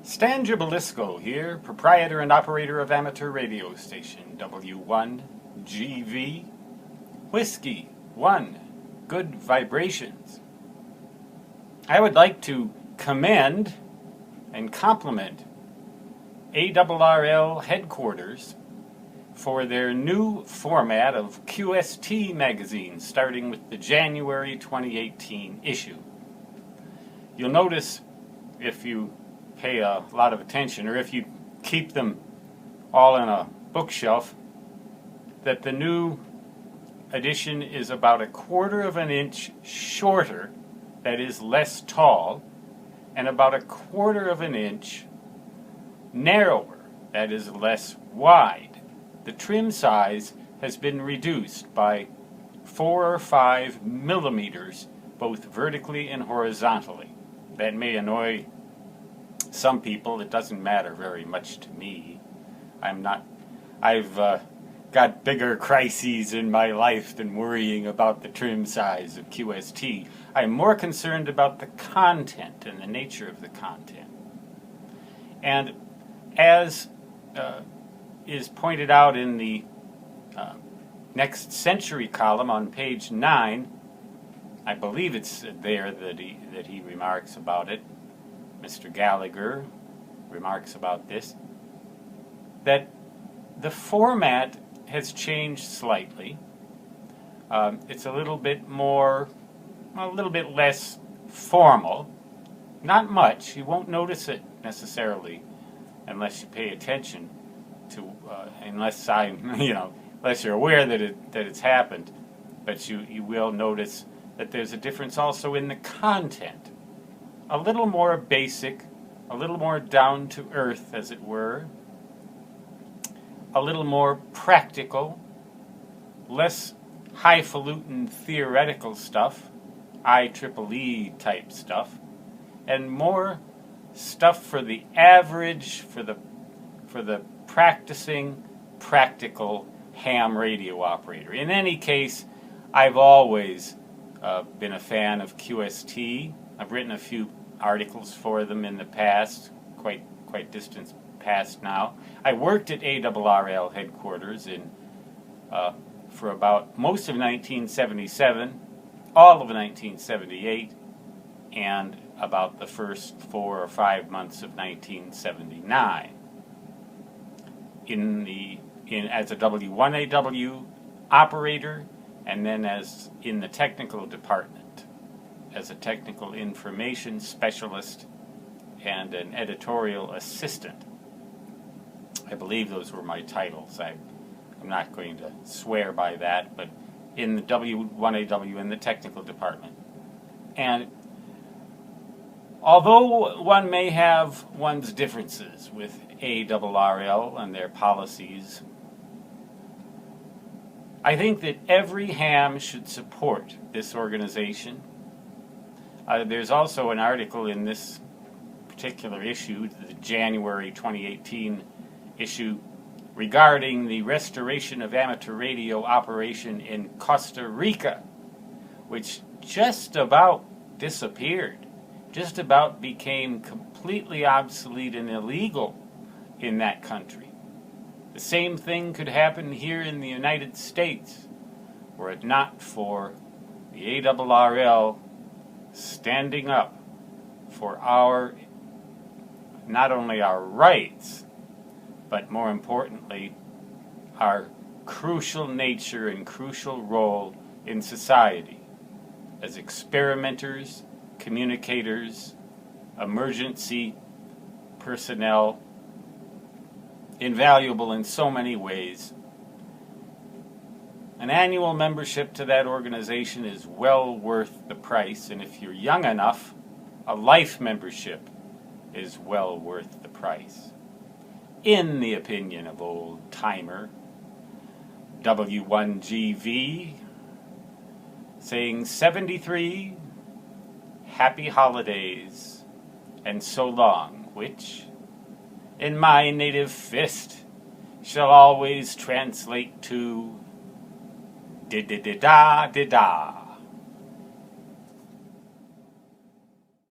Stan Gibilisco here, proprietor and operator of amateur radio station W1GV, Whiskey 1, Good Vibrations. I would like to commend and compliment ARRL headquarters for their new format of QST magazine, starting with the January 2018 issue. You'll notice, if you pay a lot of attention, or if you keep them all in a bookshelf, that the new edition is about 1/4 of an inch shorter, that is less tall, and about 1/4 of an inch narrower, that is less wide. The trim size has been reduced by 4 or 5 millimeters, both vertically and horizontally. That may annoy some people. It doesn't matter very much to me. I've got bigger crises in my life than worrying about the trim size of QST. I'm more concerned about the content and the nature of the content. And as is pointed out in the Next Century column on page 9, I believe it's there that he remarks about it. Mr. Gallagher remarks about this, that the format has changed slightly. It's a little bit less formal. Not much. You won't notice it necessarily unless you pay attention to, unless you're aware that it's happened. But you will notice that there's a difference also in the content. A little more basic, a little more down to earth, as it were, a little more practical, less highfalutin theoretical stuff, IEEE type stuff, and more stuff for the average, for the practicing, practical ham radio operator. In any case, I've always been a fan of QST. I've written a few articles for them in the past, quite distant past now. I worked at ARRL headquarters for about most of 1977, all of 1978, and about the first 4 or 5 months of 1979. As a W1AW operator, and then as in the technical department, as a technical information specialist and an editorial assistant. I believe those were my titles. I'm not going to swear by that, but in the W1AW in the technical department. And although one may have one's differences with ARRL and their policies, I think that every ham should support this organization. There's also an article in this particular issue, the January 2018 issue, regarding the restoration of amateur radio operation in Costa Rica, which just about disappeared, just about became completely obsolete and illegal in that country. The same thing could happen here in the United States, were it not for the ARRL standing up for not only our rights, but more importantly, our crucial nature and crucial role in society as experimenters, communicators, emergency personnel, invaluable in so many ways. An annual membership to that organization is well worth the price, and if you're young enough, a life membership is well worth the price. In the opinion of old timer W1GV, saying 73, happy holidays, and so long, which, in my native fist, shall always translate to da-da-da-da-da-da.